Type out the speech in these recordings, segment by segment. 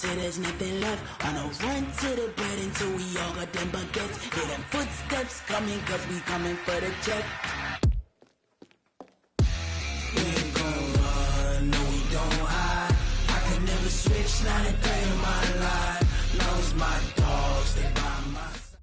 till there's nothing left. On a run to the bread until we all got them baguettes. Hear them footsteps coming, cause we coming for the check. We ain't gon' run, no we don't hide. I could never switch, not a day in my life. Long as my dogs, they by my side.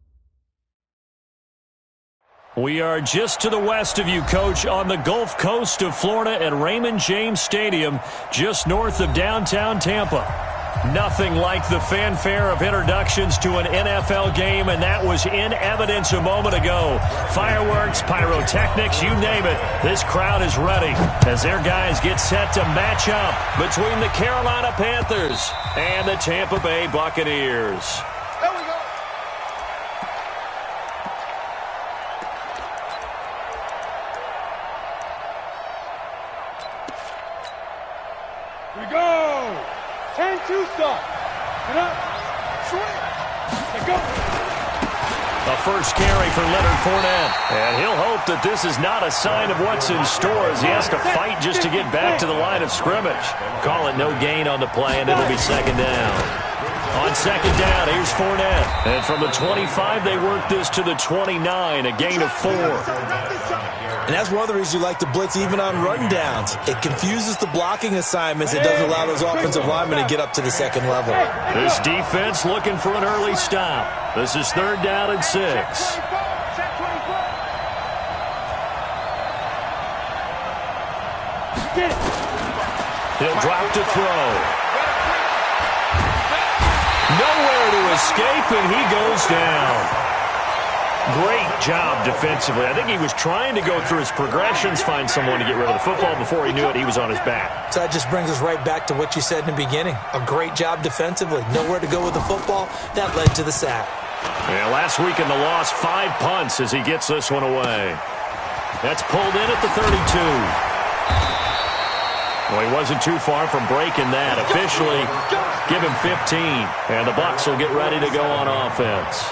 We are just to the west of you, Coach, on the Gulf Coast of Florida at Raymond James Stadium, just north of downtown Tampa. Nothing like the fanfare of introductions to an NFL game, and that was in evidence a moment ago. Fireworks, pyrotechnics, you name it. This crowd is ready as their guys get set to match up between the Carolina Panthers and the Tampa Bay Buccaneers. There we go. Here we go. 10-2 start. Get up. Swing. Let go. A first carry for Leonard Fournette. And he'll hope that this is not a sign of what's in store as he has to fight just to get back to the line of scrimmage. Call it no gain on the play, and it'll be second down. On second down, here's Fournette. And from the 25, they work this to the 29, a gain of 4. And that's one of the reasons you like to blitz even on run downs. It confuses the blocking assignments. It doesn't allow those offensive linemen to get up to the second level. This defense looking for an early stop. This is third down and 6. He'll drop to throw. Nowhere to escape, and he goes down. Great job defensively. I think he was trying to go through his progressions, find someone to get rid of the football. Before he knew it, he was on his back. So that just brings us right back to what you said in the beginning. A great job defensively. Nowhere to go with the football. That led to the sack. Yeah, last week in the loss, 5 punts as he gets this one away. That's pulled in at the 32. Well, he wasn't too far from breaking that. Officially, give him 15. And the Bucs will get ready to go on offense.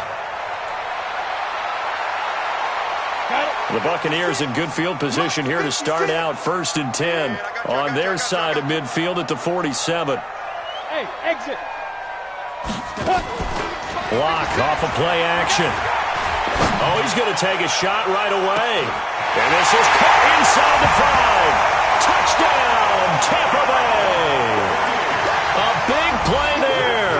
The Buccaneers in good field position here to start out. 1st and 10 on their side of midfield at the 47. Hey, exit. Block off of play action. Oh, he's going to take a shot right away. And this is caught inside the 5. Touchdown, Tampa Bay. A big play there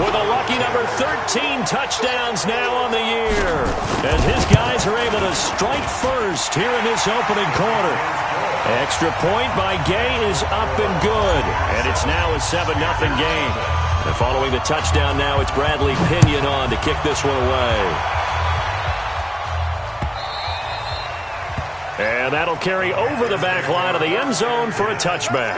with a lucky number 13 touchdowns now on the year. As his guys are able to strike first here in this opening quarter. Extra point by Gay is up and good. And it's now a 7-0 game. And following the touchdown now, it's Bradley Pinion on to kick this one away. And that'll carry over the back line of the end zone for a touchback.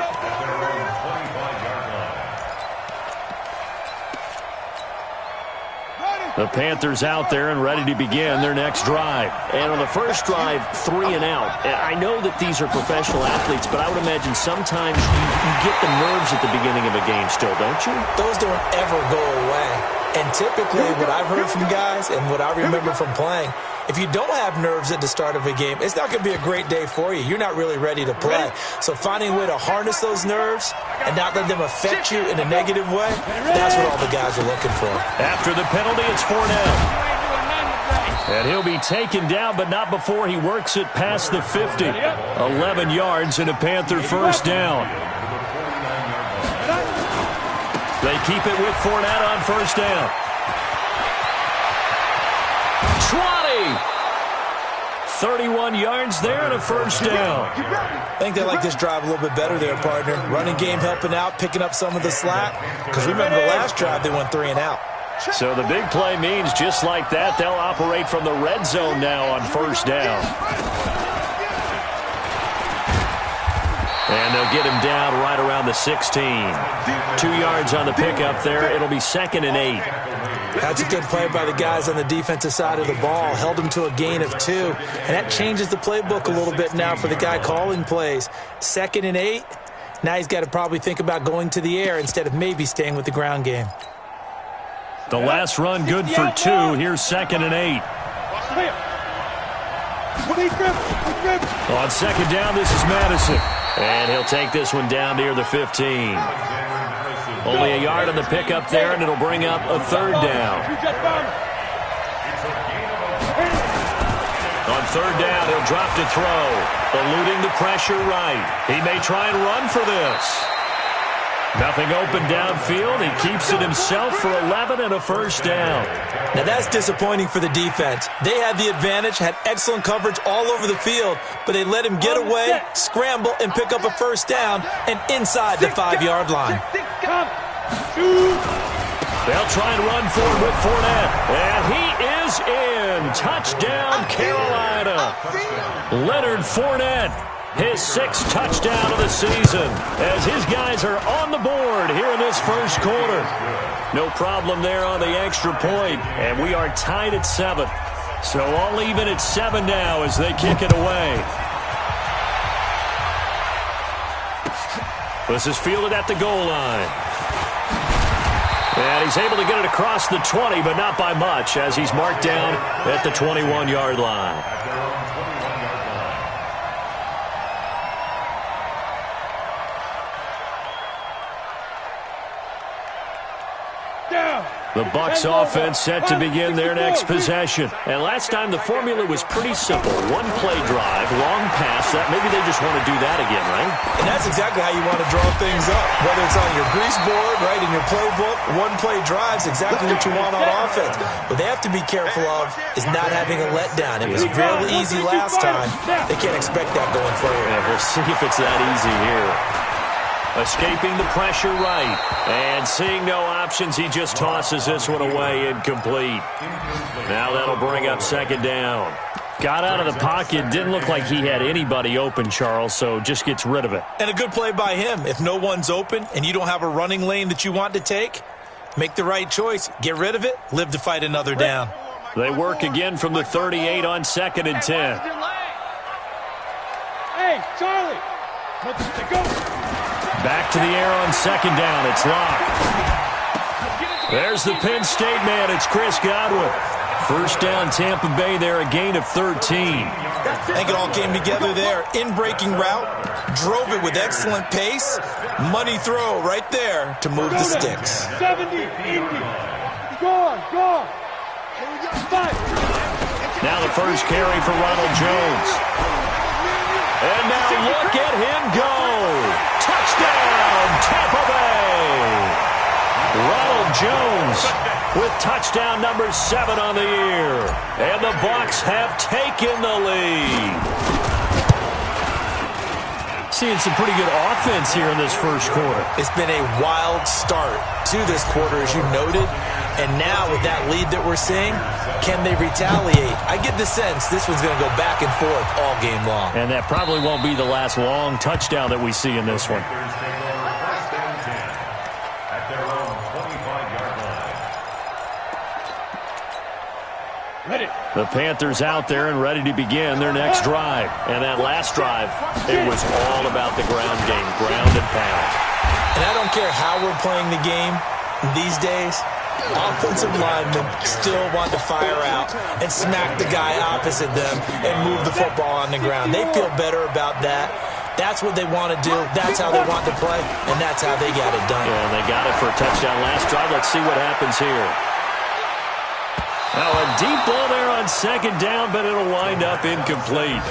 The Panthers out there and ready to begin their next drive. And on the first drive, 3 and out. I know that these are professional athletes, but I would imagine sometimes you get the nerves at the beginning of a game still, don't you? Those don't ever go away. And typically what I've heard from guys and what I remember from playing, if you don't have nerves at the start of a game, it's not going to be a great day for you. You're not really ready to play. So finding a way to harness those nerves and not let them affect you in a negative way, that's what all the guys are looking for. After the penalty, it's Fournette. And he'll be taken down, but not before he works it past the 50. 11 yards and a Panther first down. They keep it with Fournette on first down. 20. 31 yards there and a first down. I think they like this drive a little bit better there, partner. Running game helping out, picking up some of the slack. Because remember the last drive, they went 3 and out. So the big play means just like that, they'll operate from the red zone now on first down. And they'll get him down right around the 16. 2 yards on the pickup there. It'll be 2nd and 8. That's a good play by the guys on the defensive side of the ball. Held him to a gain of 2. And that changes the playbook a little bit now for the guy calling plays. 2nd and 8. Now he's got to probably think about going to the air instead of maybe staying with the ground game. The last run good for 2. Here's 2nd and 8. On second down, this is Madison. And he'll take this one down near the 15. Only a yard on the pickup there, and it'll bring up a third down. On third down, he'll drop to throw. Eluding the pressure right. He may try and run for this. Nothing open downfield. He keeps it himself for 11 and a first down. Now that's disappointing for the defense. They had the advantage, had excellent coverage all over the field, but they let him get away, scramble, and pick up a first down and inside the 5-yard line. They'll try and run forward with Fournette. And he is in. Touchdown, Carolina. Leonard Fournette, his 6th touchdown of the season, as his guys are on the board here in this first quarter. No problem there on the extra point, and we are tied at 7. So all even at 7 now as they kick it away. This is fielded at the goal line. And he's able to get it across the 20, but not by much, as he's marked down at the 21-yard line. The Bucs offense set to begin their next possession. And last time the formula was pretty simple. One play drive, long pass. Maybe they just want to do that again, right? And that's exactly how you want to draw things up. Whether it's on your grease board, right, in your playbook, one play drive's exactly what you want on offense. What they have to be careful of is not having a letdown. It was real easy last time. They can't expect that going forward. Yeah, we'll see if it's that easy here. Escaping the pressure right. And seeing no options, he just tosses this one away incomplete. Now that'll bring up second down. Got out of the pocket. Didn't look like he had anybody open, Charles, so just gets rid of it. And a good play by him. If no one's open and you don't have a running lane that you want to take, make the right choice. Get rid of it. Live to fight another down. They work again from the 38 on 2nd and 10. Hey, Charlie. Go. Back to the air on second down. It's locked. There's the Penn State man. It's Chris Godwin. First down, Tampa Bay there, a gain of 13. I think it all came together there. In-breaking route, drove it with excellent pace. Money throw right there to move the sticks. 70, 80. Go on. Now the first carry for Ronald Jones. And now look at him go. Touchdown, Tampa Bay. Ronald Jones with touchdown number 7 on the year. And the Bucs have taken the lead. Seeing some pretty good offense here in this first quarter. It's been a wild start to this quarter, as you noted. And now with that lead that we're seeing, can they retaliate? I get the sense this one's going to go back and forth all game long. And that probably won't be the last long touchdown that we see in this one. Ready. The Panthers out there and ready to begin their next drive. And that last drive, it was all about the ground game, ground and pound. And I don't care how we're playing the game these days, offensive linemen still want to fire out and smack the guy opposite them and move the football on the ground. They feel better about that. That's what they want to do. That's how they want to play, and that's how they got it done. Yeah, and they got it for a touchdown last drive. Let's see what happens here. Now a deep ball there on second down, but it'll wind up incomplete.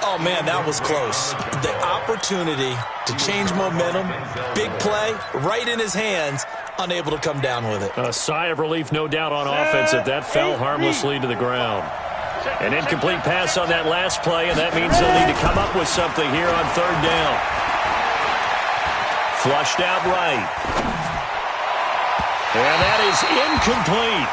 Oh, man, that was close. The opportunity to change momentum, big play, right in his hands, unable to come down with it. A sigh of relief, no doubt, on offense that fell harmlessly to the ground. An incomplete pass on that last play, and that means they'll need to come up with something here on third down. Flushed out right. And that is incomplete.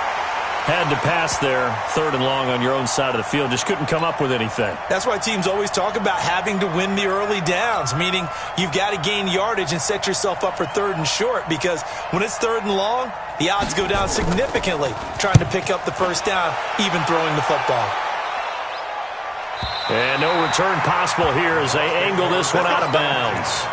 Had to pass there, third and long on your own side of the field. Just couldn't come up with anything. That's why teams always talk about having to win the early downs, meaning you've got to gain yardage and set yourself up for third and short, because when it's third and long, the odds go down significantly trying to pick up the first down, even throwing the football. And no return possible here as they angle this one out of bounds.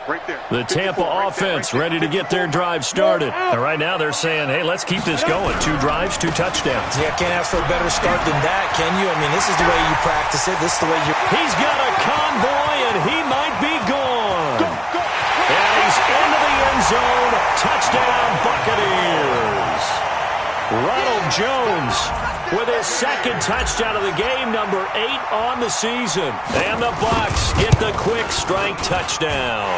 The Tampa offense ready to get their drive started. And right now they're saying, hey, let's keep this going. 2 drives, 2 touchdowns. Yeah, can't ask for a better start than that, can you? I mean, this is the way you practice it. This is the way you... He's got a convoy, and he might be gone. And he's into the end zone. Touchdown, Buccaneers. Ronald Jones with his 2nd touchdown of the game, number 8 on the season. And the Bucs get the quick strike touchdown.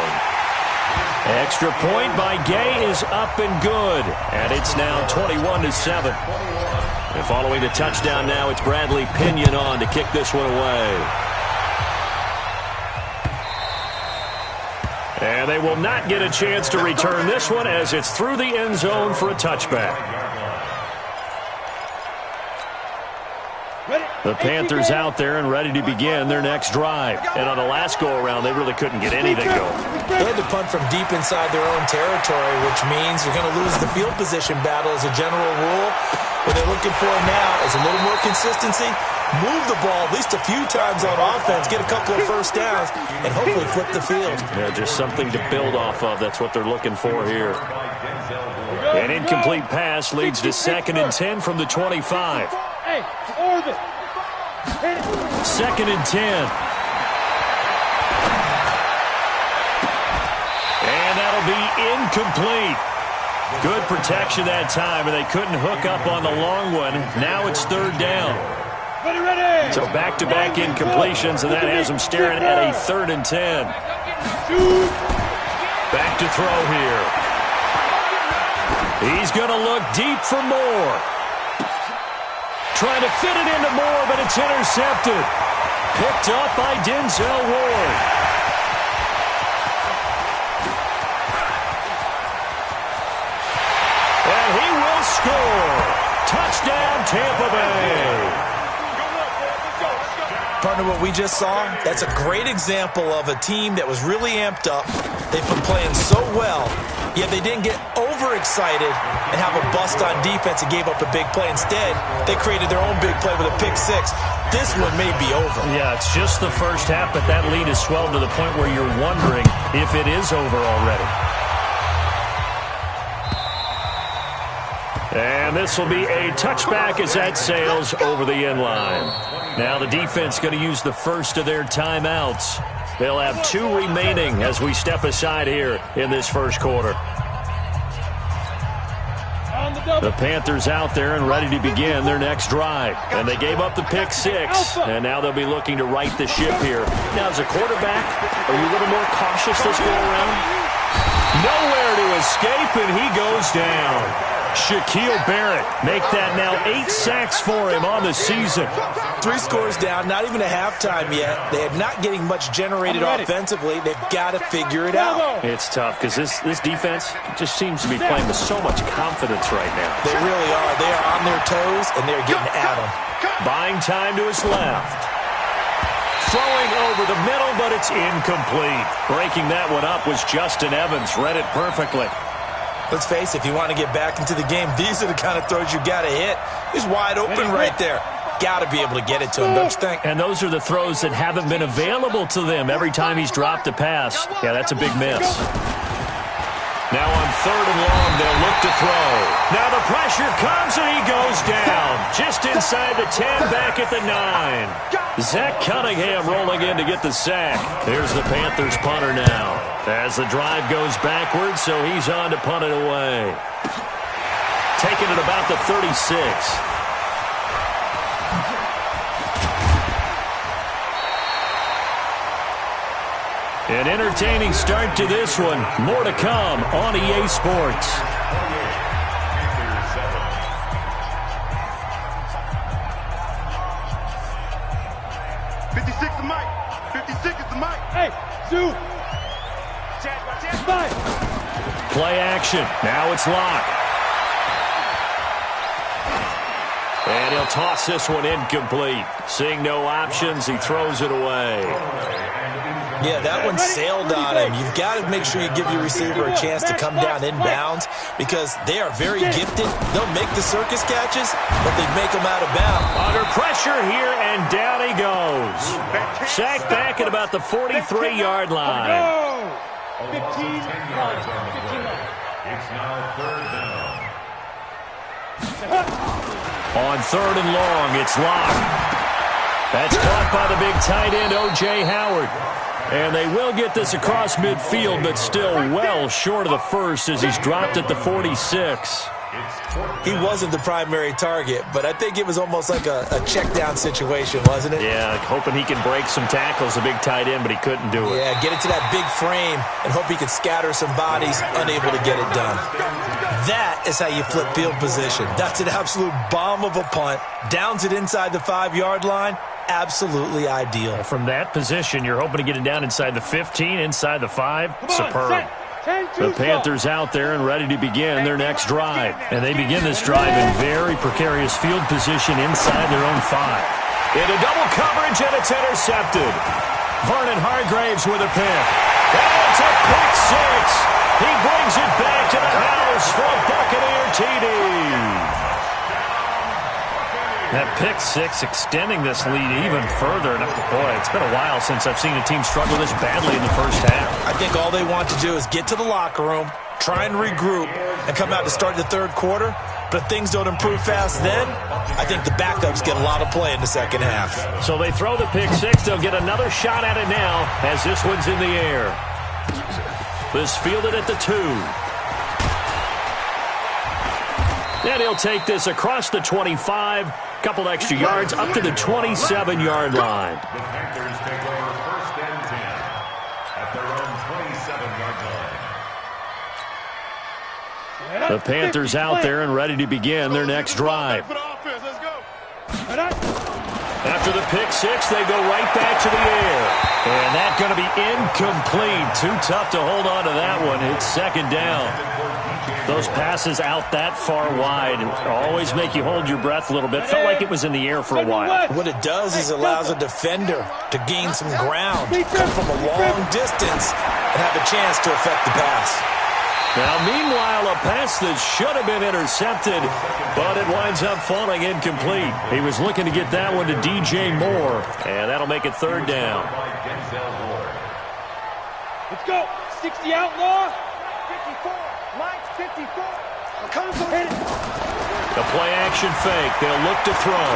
Extra point by Gay is up and good. And it's now 21-7. And following the touchdown now, it's Bradley Pinion on to kick this one away. And they will not get a chance to return this one as it's through the end zone for a touchback. The Panthers out there and ready to begin their next drive. And on the last go-around, they really couldn't get anything going. They had to punt from deep inside their own territory, which means you're going to lose the field position battle as a general rule. What they're looking for now is a little more consistency, move the ball at least a few times on offense, get a couple of first downs, and hopefully flip the field. Yeah, just something to build off of. That's what they're looking for here. An incomplete pass leads to 2nd and 10 from the 25. Hey, Orbit. 2nd and 10. And that'll be incomplete. Good protection that time, and they couldn't hook up on the long one. Now it's 3rd down. Ready. So back-to-back incompletions, and that has them staring at a 3rd and 10. Back to throw here. He's going to look deep for more. Trying to fit it into Moore, but it's intercepted. Picked up by Denzel Ward. And he will score. Touchdown, Tampa Bay. Partner, what we just saw, that's a great example of a team that was really amped up. They've been playing so well, yet they didn't get overexcited and have a bust on defense and gave up a big play. Instead, they created their own big play with a pick 6. This one may be over. Yeah, it's just the first half, but that lead has swelled to the point where you're wondering if it is over already. And this will be a touchback as that sails over the end line. Now the defense going to use the first of their timeouts. They'll have 2 remaining as we step aside here in this first quarter. The Panthers out there and ready to begin their next drive. And they gave up the pick 6, and now they'll be looking to right the ship here. Now, as a quarterback, are you a little more cautious this go-around? Nowhere to escape, and he goes down. Shaquille Barrett make that now 8 sacks for him on the season. 3 scores down, not even a halftime yet. They are not getting much generated offensively. They've got to figure it out. It's tough because this defense just seems to be playing with so much confidence right now. They really are. They are on their toes, and they're getting at them. Buying time to his left. Throwing over the middle, but it's incomplete. Breaking that one up was Justin Evans. Read it perfectly. Let's face it, if you want to get back into the game, these are the kind of throws you got to hit. He's wide open right there. Got to be able to get it to him, don't you think? And those are the throws that haven't been available to them every time he's dropped a pass. Yeah, that's a big miss. Now on 3rd and long, they'll look to throw. Now the pressure comes, and he goes down. Just inside the 10, back at the 9. Zach Cunningham rolling in to get the sack. Here's the Panthers punter now. As the drive goes backwards, so he's on to punt it away. Taking it about the 36. An entertaining start to this one. More to come on EA Sports. Hey, Zoo. Play action. Now it's Locke. And he'll toss this one incomplete. Seeing no options, he throws it away. Yeah, that one sailed on him. You've got to make sure you give your receiver a chance to come down inbounds because they are very gifted. They'll make the circus catches, but they make them out of bounds. Under pressure here, and down he goes. Sacked back at about the 43-yard line. 15 yards. 15 yards. It's now third down. On third and long, it's locked. That's caught by the big tight end, O.J. Howard. And they will get this across midfield, but still well short of the first as he's dropped at the 46. He wasn't the primary target, but I think it was almost like a check-down situation, wasn't it? Yeah, hoping he can break some tackles, a big tight end, but he couldn't do it. Yeah, get it to that big frame and hope he can scatter some bodies, unable to get it done. That is how you flip field position. That's an absolute bomb of a punt. Downs it inside the 5-yard line. Absolutely ideal. From that position, you're hoping to get it down inside the 15, inside the 5. Superb. The Panthers out there and ready to begin their next drive. And they begin this drive in very precarious field position inside their own 5. Into double coverage, and it's intercepted. Vernon Hargraves with a pick. And it's a pick 6. He brings it back to the house for a Buccaneer TD. That pick 6 extending this lead even further. And boy, it's been a while since I've seen a team struggle this badly in the first half. I think all they want to do is get to the locker room, try and regroup, and come out to start the third quarter. But if things don't improve fast then, I think the backups get a lot of play in the second half. So they throw the pick 6. They'll get another shot at it now as this one's in the air. This fielded at the 2. And he'll take this across the 25. Couple extra yards up to the 27-yard line. The Panthers take over first and 10 at their own 27-yard line. The Panthers out there and ready to begin their next drive. After the pick 6, they go right back to the air. And that's going to be incomplete. Too tough to hold on to that one. It's second down. Those passes out that far wide always make you hold your breath a little bit. Felt like it was in the air for a while. What it does is allows a defender to gain some ground, come from a long distance, and have a chance to affect the pass. Now, meanwhile, a pass that should have been intercepted, but it winds up falling incomplete. He was looking to get that one to DJ Moore, and that'll make it third down. Let's go. 60 outlaw. 54. Mike, 54. The play action fake. They'll look to throw.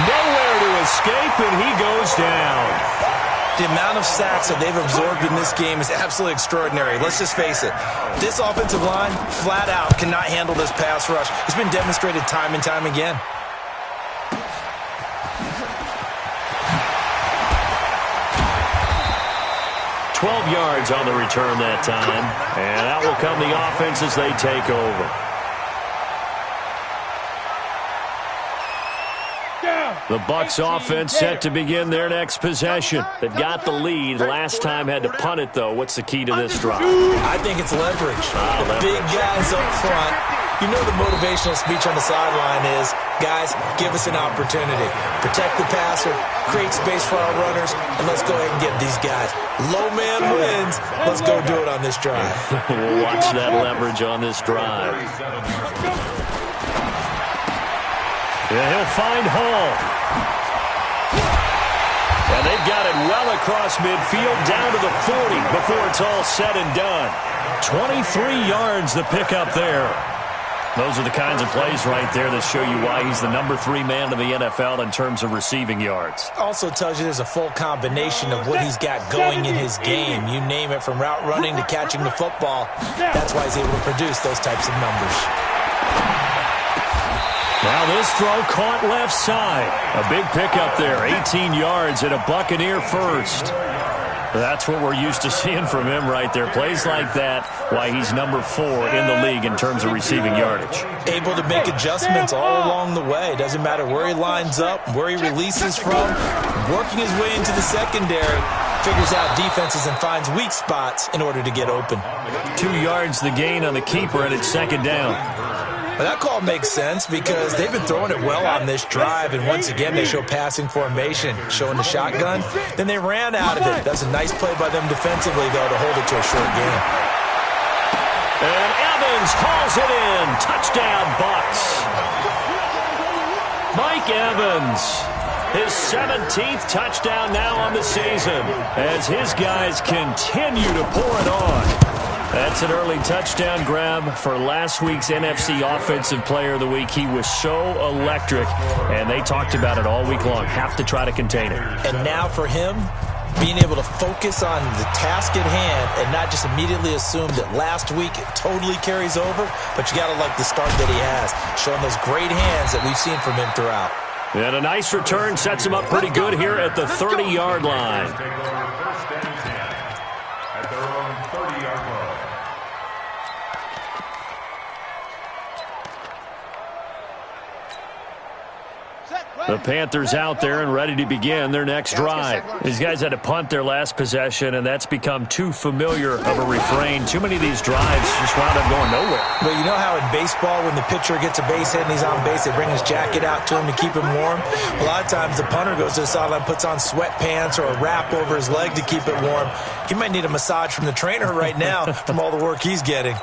Nowhere to escape, and he goes down. The amount of sacks that they've absorbed in this game is absolutely extraordinary. Let's just face it. This offensive line, flat out, cannot handle this pass rush. It's been demonstrated time and time again. Yards on the return that time. And out will come the offense as they take over. The Bucs offense set to begin their next possession. They've got the lead. Last time had to punt it, though. What's the key to this drive? I think it's leverage. The big guys up front. You know the motivational speech on the sideline is, guys, give us an opportunity. Protect the passer, create space for our runners, and let's go ahead and get these guys. Low man wins. Let's go do it on this drive. We'll watch that leverage on this drive. Yeah, he'll find Hall. And they've got it well across midfield, down to the 40 before it's all said and done. 23 yards the pickup there. Those are the kinds of plays right there that show you why he's the number 3 man in the NFL in terms of receiving yards. Also tells you there's a full combination of what he's got going in his game. You name it, from route running to catching the football. That's why he's able to produce those types of numbers. Now this throw caught left side. A big pickup there, 18 yards and a Buccaneer first. That's what we're used to seeing from him right there. Plays like that, why he's number 4 in the league in terms of receiving yardage. Able to make adjustments all along the way. Doesn't matter where he lines up, where he releases from. Working his way into the secondary. Figures out defenses and finds weak spots in order to get open. 2 yards the gain on the keeper, and it's second down. Well, that call makes sense because they've been throwing it well on this drive, and once again they show passing formation, showing the shotgun. Then they ran out of it. That's a nice play by them defensively, though, to hold it to a short game. And Evans hauls it in. Touchdown, Bucs. Mike Evans His 17th touchdown now on the season as his guys continue to pour it on. That's an early touchdown grab for last week's NFC Offensive Player of the Week. He was so electric, and they talked about it all week long. Have to try to contain it. And now for him, being able to focus on the task at hand and not just immediately assume that last week it totally carries over, but you got to like the start that he has, showing those great hands that we've seen from him throughout. And a nice return sets him up pretty good here at the 30-yard line. Take over first and 10 at their own 30-yard line. The Panthers out there and ready to begin their next drive. These guys had to punt their last possession, and that's become too familiar of a refrain. Too many of these drives just wound up going nowhere. But you know how in baseball, when the pitcher gets a base hit and he's on base, they bring his jacket out to him to keep him warm? A lot of times the punter goes to the sideline, puts on sweatpants or a wrap over his leg to keep it warm. He might need a massage from the trainer right now from all the work he's getting.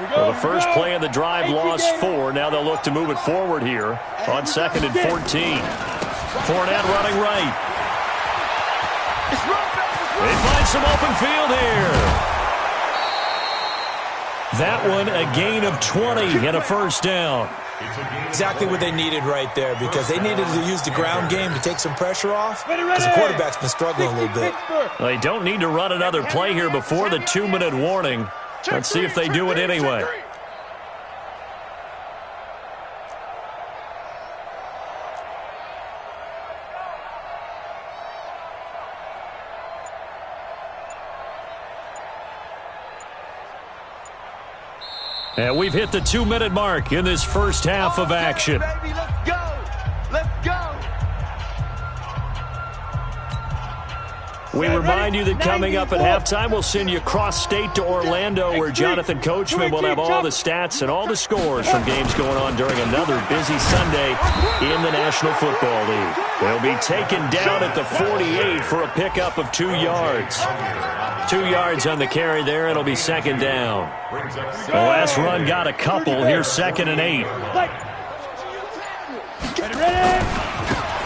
Well, the first play of the drive lost 4. Now they'll look to move it forward here on 2nd and 14. Fournette running right. They find some open field here. That one a gain of 20 and a first down. Exactly what they needed right there, because they needed to use the ground game to take some pressure off, because the quarterback's been struggling a little bit. They don't need to run another play here before the 2-minute warning. Let's see if they do it anyway. And we've hit the 2-minute mark in this first half of action. Baby, let's go. Let's go. We remind you that coming up at halftime, we'll send you cross-state to Orlando, where Jonathan Coachman will have all the stats and all the scores from games going on during another busy Sunday in the National Football League. They'll be taken down at the 48 for a pickup of 2 yards. 2 yards on the carry there. It'll be 2nd down. The last run got a couple. Here's 2nd and 8.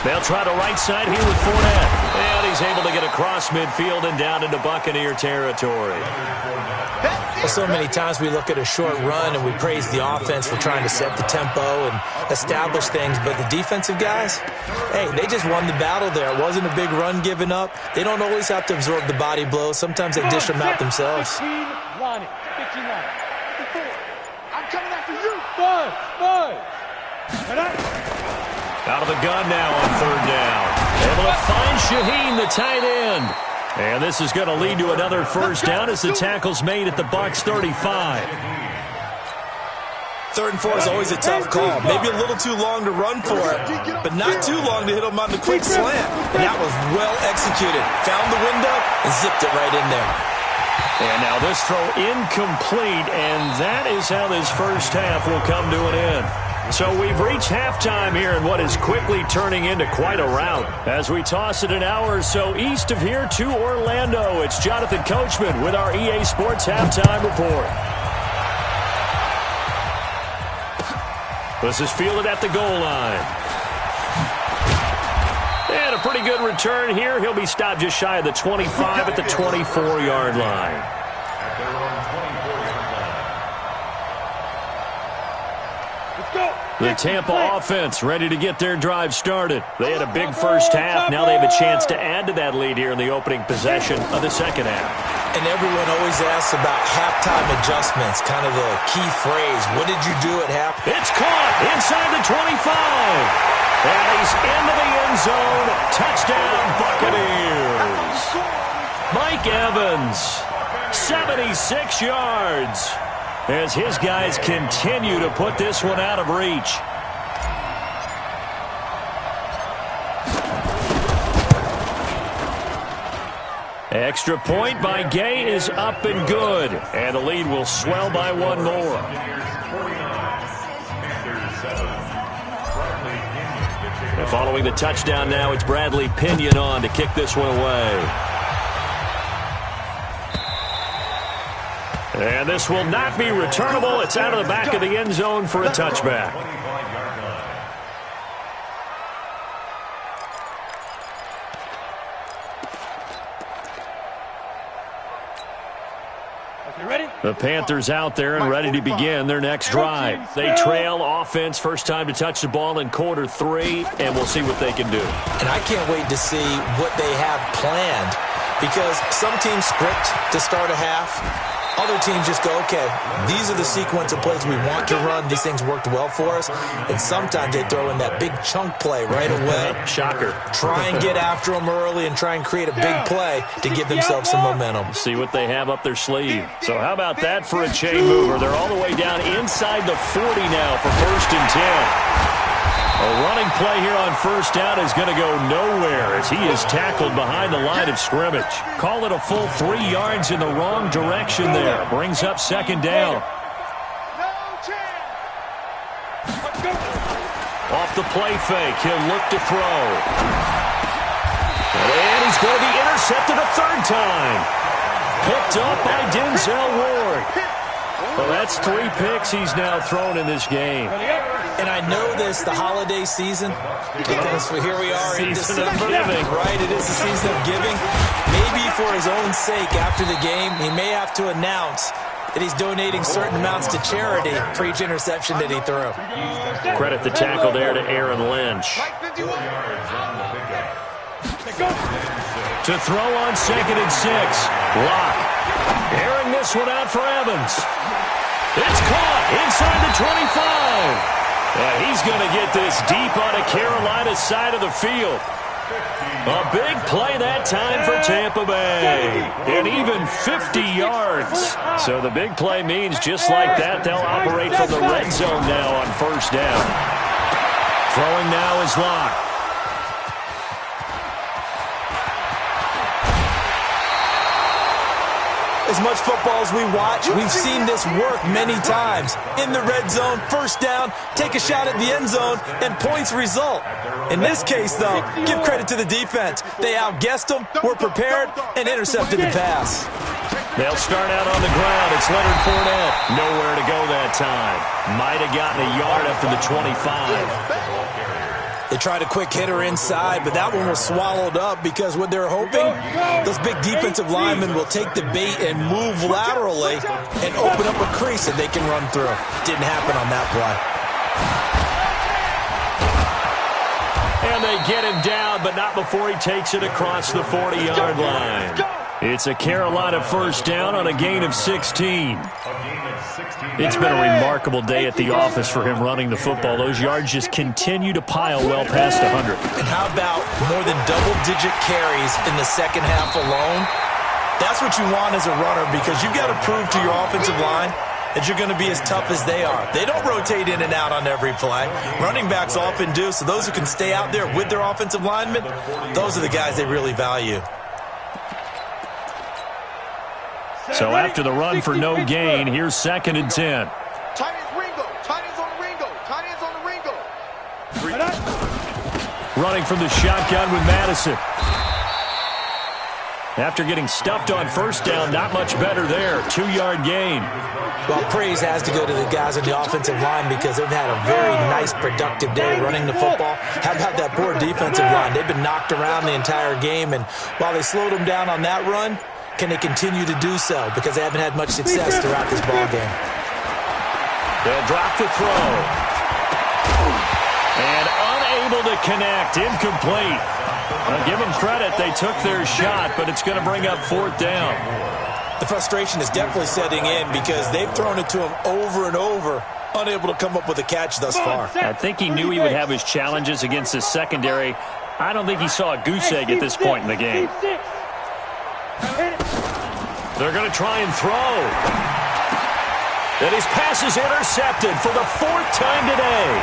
They'll try the right side here with Fournette. And he's able to get across midfield and down into Buccaneer territory. Well, so many times we look at a short run and we praise the offense for trying to set the tempo and establish things, but the defensive guys, hey, they just won the battle there. It wasn't a big run given up. They don't always have to absorb the body blows. Sometimes they dish them out themselves. 15 Lonnie. 15 Lonnie. I'm coming after you. 5. Out of the gun now on 3rd down. Able to find Shaheen, the tight end. And this is going to lead to another first down as the tackle's made at the Bucs 35. 3rd and 4 is always a tough call. Maybe a little too long to run for it, but not too long to hit him on the quick slant. And that was well executed. Found the window and zipped it right in there. And now this throw incomplete, and that is how this first half will come to an end. So we've reached halftime here in what is quickly turning into quite a rout. As we toss it an hour or so east of here to Orlando, it's Jonathan Coachman with our EA Sports Halftime Report. This is fielded at the goal line. And a pretty good return here. He'll be stopped just shy of the 25 at the 24-yard line. The Tampa offense ready to get their drive started. They had a big first half. Now they have a chance to add to that lead here in the opening possession of the second half. And everyone always asks about halftime adjustments, kind of the key phrase. What did you do at half? It's caught inside the 25. And he's into the end zone. Touchdown, Buccaneers. Mike Evans, 76 yards. As his guys continue to put this one out of reach. Extra point by Gay is up and good. And the lead will swell by one more. And following the touchdown now, it's Bradley Pinion on to kick this one away. And this will not be returnable. It's out of the back of the end zone for a touchback. The Panthers out there and ready to begin their next drive. They trail offense, first time to touch the ball in quarter 3, and we'll see what they can do. And I can't wait to see what they have planned, because some teams script to start a half. Other teams just go, okay, these are the sequence of plays we want to run. These things worked well for us. And sometimes they throw in that big chunk play right away. Shocker. Try and get after them early and try and create a big play to give themselves some momentum. See what they have up their sleeve. So how about that for a chain mover? They're all the way down inside the 40 now for 1st and 10. A running play here on 1st down is going to go nowhere as he is tackled behind the line of scrimmage. Call it a full 3 yards in the wrong direction there. Brings up 2nd down. Off the play fake, he'll look to throw. And he's going to be intercepted a 3rd time. Picked up by Denzel Ward. Well, that's 3 picks he's now thrown in this game. And I know this, the holiday season, because here we are in December, right? It is the season of giving. Maybe for his own sake, after the game, he may have to announce that he's donating certain amounts to charity for each interception that he threw. Credit the tackle there to Aaron Lynch. To throw on 2nd and 6. Lock. Airing this one out for Evans. It's caught inside the 25. He's going to get this deep on a Carolina side of the field. A big play that time for Tampa Bay. And even 50 yards. So the big play means just like that, they'll operate from the red zone now on 1st down. Throwing now is Locke. As much football as we watch, we've seen this work many times. In the red zone, 1st down, take a shot at the end zone, and points result. In this case, though, give credit to the defense. They outguessed them, were prepared, and intercepted the pass. They'll start out on the ground. It's Leonard Fournette. Nowhere to go that time. Might have gotten a yard up to the 25. They tried a quick hitter inside, but that one was swallowed up because what they're hoping, those big defensive linemen will take the bait and move laterally and open up a crease that they can run through. Didn't happen on that play. And they get him down, but not before he takes it across the 40-yard line. It's a Carolina 1st down on a gain of 16. It's been a remarkable day at the office for him running the football. Those yards just continue to pile well past 100. And how about more than double-digit carries in the second half alone? That's what you want as a runner, because you've got to prove to your offensive line that you're going to be as tough as they are. They don't rotate in and out on every play. Running backs often do, so those who can stay out there with their offensive linemen, those are the guys they really value. So after the run for no gain, here's 2nd and 10. Tight ends Ringo. Tight ends on the Ringo. Tight ends on the Ringo. Running from the shotgun with Madison. After getting stuffed on 1st down, not much better there. 2-yard gain. Well, praise has to go to the guys on the offensive line because they've had a very nice, productive day running the football. How about that poor defensive line? They've been knocked around the entire game, and while they slowed them down on that run, can they continue to do so? Because they haven't had much success throughout this ball game. They'll drop the throw. And unable to connect. Incomplete. I'll give them credit. They took their shot, but it's going to bring up 4th down. The frustration is definitely setting in because they've thrown it to him over and over, unable to come up with a catch thus far. I think he knew he would have his challenges against his secondary. I don't think he saw a goose egg at this point in the game. They're going to try and throw. And his pass is intercepted for the 4th time today.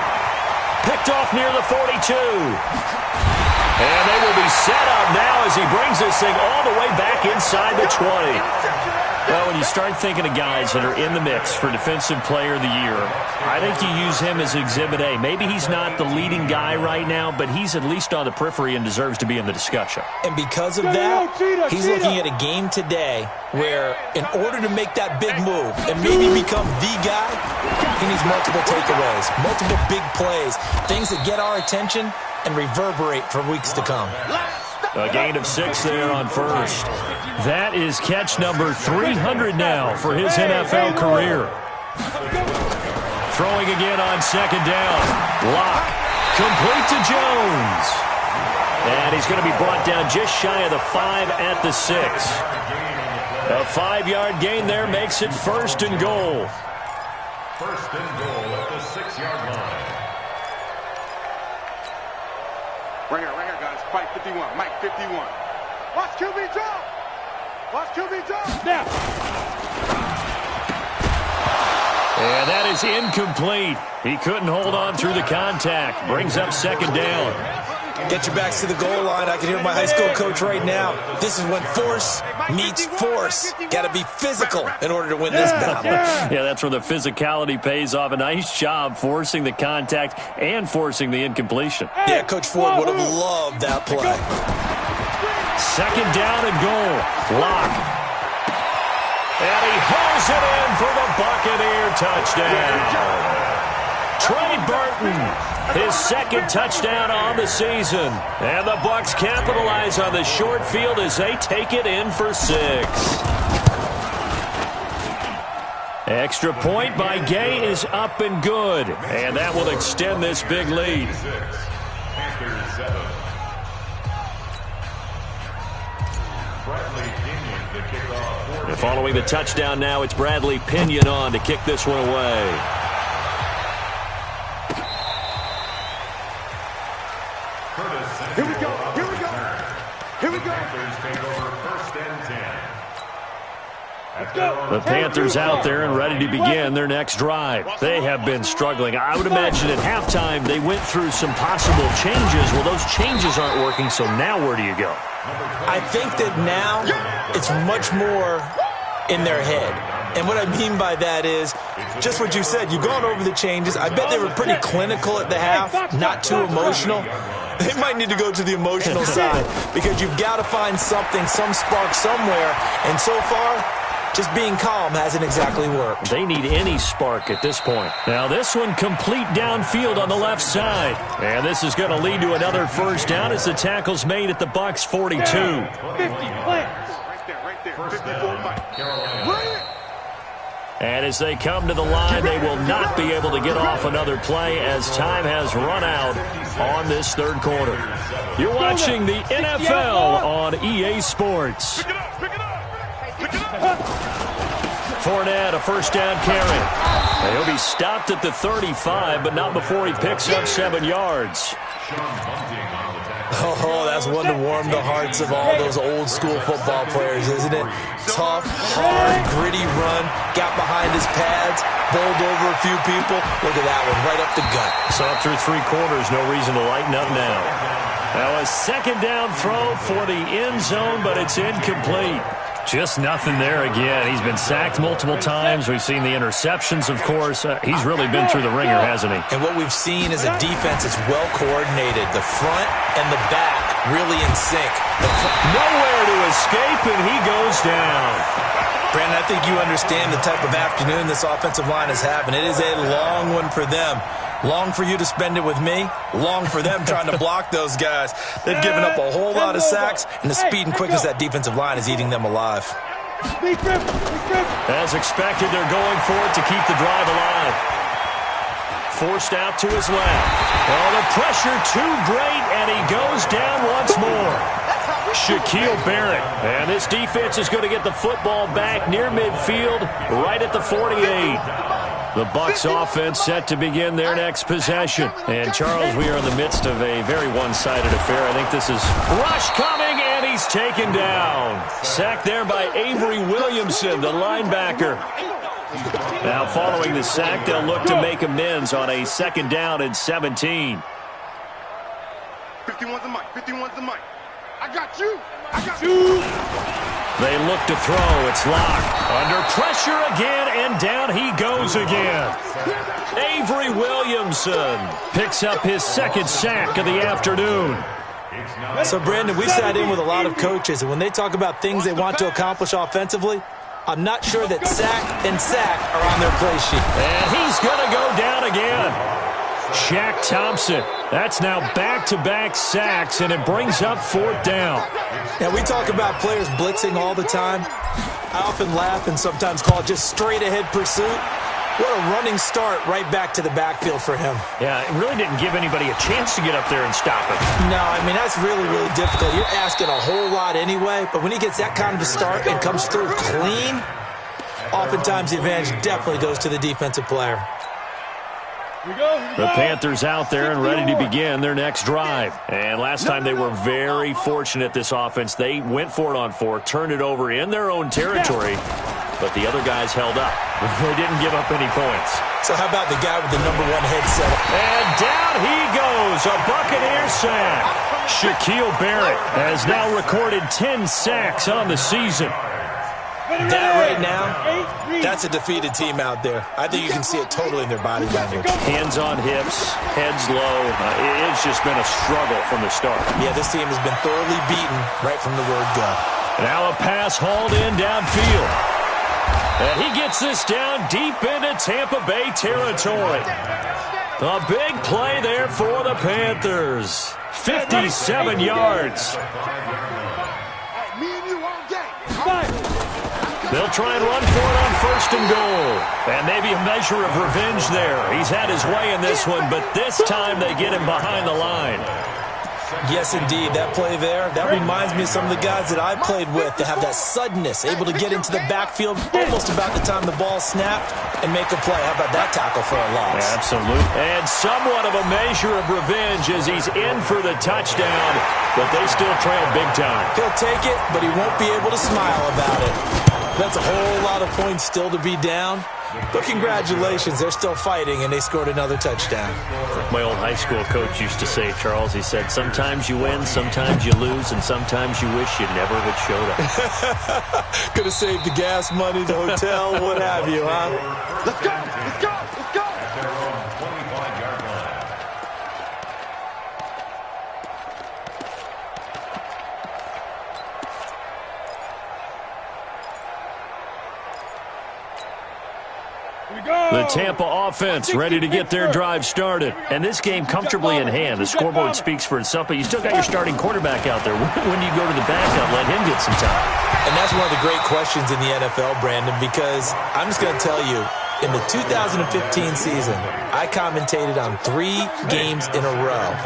Picked off near the 42. And they will be set up now as he brings this thing all the way back inside the 20. Well, when you start thinking of guys that are in the mix for Defensive Player of the Year, I think you use him as Exhibit A. Maybe he's not the leading guy right now, but he's at least on the periphery and deserves to be in the discussion. And because of that, he's looking at a game today where in order to make that big move and maybe become the guy, he needs multiple takeaways, multiple big plays, things that get our attention and reverberate for weeks to come. Last stop. A gain of 6 there on first. That is catch number 300 now for his NFL career. Throwing again on second down. Lock. Complete to Jones. And he's going to be brought down just shy of the 5 at the 6. A 5-yard gain there makes it first and goal. First and goal at the 6-yard line. Right here, guys. Mike 51. Mike 51. Watch QB drop. Watch QB drop. Now. And that is incomplete. He couldn't hold on through the contact. Brings up second down. Get your backs to the goal line. I can hear my high school coach right now. This is when force meets force. Got to be physical in order to win this battle. Yeah, that's where the physicality pays off. A nice job forcing the contact and forcing the incompletion. Yeah, Coach Ford would have loved that play. Second down and goal. Lock. And he hauls it in for the Buccaneer touchdown. Trey Burton, his second touchdown on the season. And the Bucs capitalize on the short field as they take it in for 6. Extra point by Gay is up and good. And that will extend this big lead. Panthers 7. Bradley Pinion to kick off. And following the touchdown now, it's Bradley Pinion on to kick this one away. Here we go. Here we go. Here we go. Panthers take over first and 10. Let's go. The Panthers out there and ready to begin their next drive. They have been struggling. I would imagine at halftime they went through some possible changes. Well, those changes aren't working, so now where do you go? I think that now it's much more in their head. And what I mean by that is just what you said. You've gone over the changes. I bet they were pretty clinical at the half, not too emotional. They might need to go to the emotional side because you've got to find something, some spark somewhere. And so far, just being calm hasn't exactly worked. They need any spark at this point. Now this one complete downfield on the left side. And this is going to lead to another first down as the tackle's made at the Bucs 42. 50 plants. Right there. 54 Mike. Carolina. And as they come to the line, they will not be able to get off another play as time has run out on this third quarter. You're watching the NFL on EA Sports. Fournette, a first down carry. And he'll be stopped at the 35, but not before he picks up 7 yards. Oh, that's one to warm the hearts of all those old school football players, isn't it? Tough, hard, gritty run, got behind his pads, bowled over a few people. Look at that one, right up the gut. So up through 3 quarters, no reason to lighten up now. Now a second down throw for the end zone, but it's incomplete. Just nothing there again. He's been sacked multiple times. We've seen the interceptions, of course. He's really been through the ringer, hasn't he? And what we've seen is a defense that's well coordinated. The front and the back really in sync. Nowhere to escape, and he goes down. Brandon, I think you understand the type of afternoon this offensive line is having. It is a long one for them. Long for you to spend it with me. Long for them trying to block those guys. They've given up a whole lot of sacks, and the speed and quickness of that defensive line is eating them alive. As expected, they're going for it to keep the drive alive. Forced out to his left. Oh, the pressure too great, and he goes down once more. Shaquille Barrett. And this defense is going to get the football back near midfield, right at the 48. The Bucs offense set to begin their next possession. And, Charles, we are in the midst of a very one-sided affair. I think this is rush coming, and he's taken down. Sacked there by Avery Williamson, the linebacker. Now, following the sack, they'll look to make amends on a second down and 17. 51's the mic. 51's the mic. I got you. I got you. They look to throw. It's locked. Under pressure again, and down he goes again. Avery Williamson picks up his second sack of the afternoon. So, Brandon, we've sat in with a lot of coaches, and when they talk about things they want to accomplish offensively, I'm not sure that sack and sack are on their play sheet. And he's going to go down again. Shaq Thompson. That's now back-to-back sacks, and it brings up 4th down. Now, we talk about players blitzing all the time. I often laugh and sometimes call it just straight-ahead pursuit. What a running start right back to the backfield for him. Yeah, it really didn't give anybody a chance to get up there and stop him. No, I mean, that's really, really difficult. You're asking a whole lot anyway, but when he gets that kind of a start and comes through clean, oftentimes the advantage definitely goes to the defensive player. The Panthers out there and ready to begin their next drive. And last time they were very fortunate, this offense. They went for it on 4, turned it over in their own territory, but the other guys held up. They didn't give up any points. So how about the guy with the #1 headset? And down he goes, a Buccaneer sack. Shaquille Barrett has now recorded 10 sacks on the season. That right now, that's a defeated team out there. I think you can see it totally in their body language. Hands on hips, heads low. It's just been a struggle from the start. Yeah, this team has been thoroughly beaten right from the word go. Now a pass hauled in downfield. And he gets this down deep into Tampa Bay territory. A big play there for the Panthers. 57 yards. They'll try and run for it on 1st and goal. And maybe a measure of revenge there. He's had his way in this one, but this time they get him behind the line. Yes, indeed. That play there, that reminds me of some of the guys that I played with that have that suddenness, able to get into the backfield almost about the time the ball snapped and make a play. How about that tackle for a loss? Yeah, absolutely. And somewhat of a measure of revenge as he's in for the touchdown, but they still trail big time. He'll take it, but he won't be able to smile about it. That's a whole lot of points still to be down. But congratulations, they're still fighting, and they scored another touchdown. My old high school coach used to say, Charles, he said, sometimes you win, sometimes you lose, and sometimes you wish you never had showed up. Could have saved the gas money, the hotel, what have you, huh? Let's go! Let's go! Let's go! At their own 25-yard line. The Tampa offense ready to get their drive started. And this game comfortably in hand. The scoreboard speaks for itself, but you still got your starting quarterback out there. When do you go to the backup, let him get some time? And that's one of the great questions in the NFL, Brandon, because I'm just going to tell you, in the 2015 season, I commentated on 3 games in a row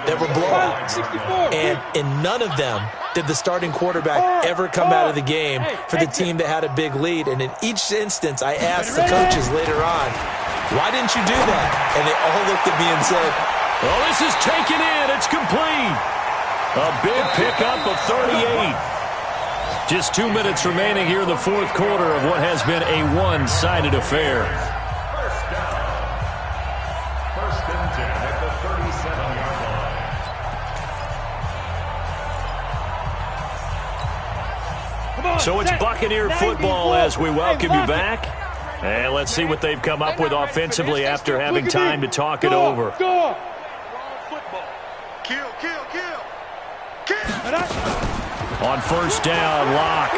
that were blowouts. And in none of them did the starting quarterback ever come out of the game for the team that had a big lead. And in each instance, I asked the coaches later on, why didn't you do that? And they all looked at me and said, well, this is taken in. It's complete. A big pickup of 38. Just 2 minutes remaining here in the 4th quarter of what has been a one-sided affair. First down. 1st and 10 at the 37-yard line. So it's Buccaneer football as we welcome you back. And let's see what they've come up with offensively after having time to talk it over. Kill, kill, kill. On 1st down, Locke.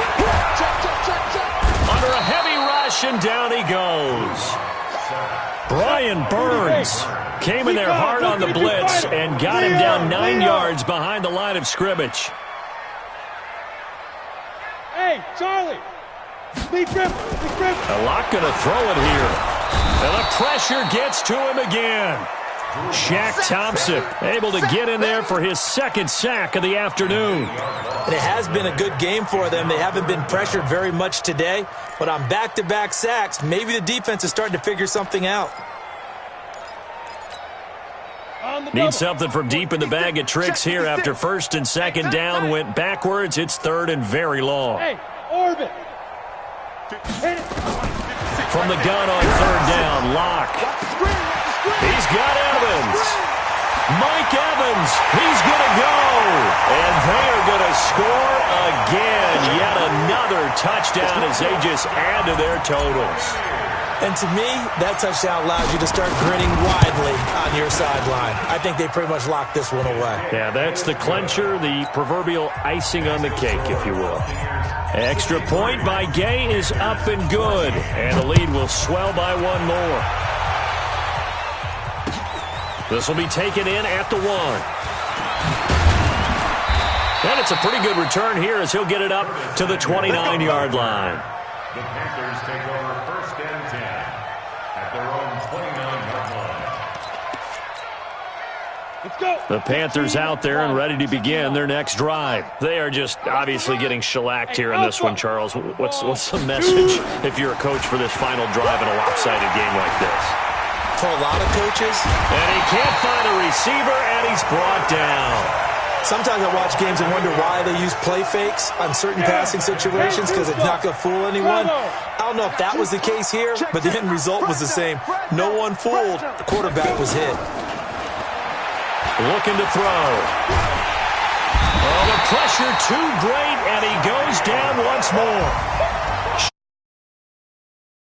Under a heavy rush, and down he goes. Brian Burns came in there hard on the blitz and got him down 9 yards behind the line of scrimmage. Hey, Charlie. Big grip. Locke going to throw it here. And the pressure gets to him again. Shaq Thompson able to get in there for his 2nd sack of the afternoon. And it has been a good game for them. They haven't been pressured very much today, but on back-to-back sacks, maybe the defense is starting to figure something out. Need something from deep in the bag of tricks here after 1st and 2nd down went backwards. It's 3rd and very long. Hey, orbit. From the gun on 3rd down, Locke. He's got Evans. Mike Evans, he's going to go. And they are going to score again. Yet another touchdown as they just add to their totals. And to me, that touchdown allows you to start grinning widely on your sideline. I think they pretty much locked this one away. Yeah, that's the clincher, the proverbial icing on the cake, if you will. Extra point by Gay is up and good. And the lead will swell by one more. This will be taken in at the 1. And it's a pretty good return here as he'll get it up to the 29-yard line. The Panthers take over 1st and 10 at their own 29-yard line. Let's go. The Panthers out there and ready to begin their next drive. They are just obviously getting shellacked here in this one, Charles. What's the message if you're a coach for this final drive in a lopsided game like this? For a lot of coaches. And he can't find a receiver, and he's brought down. Sometimes I watch games and wonder why they use play fakes on certain passing situations because it's not going to fool anyone. I don't know if that was the case here, but the end result was the same. No one fooled. The quarterback was hit. Looking to throw. Oh, the pressure too great, and he goes down once more.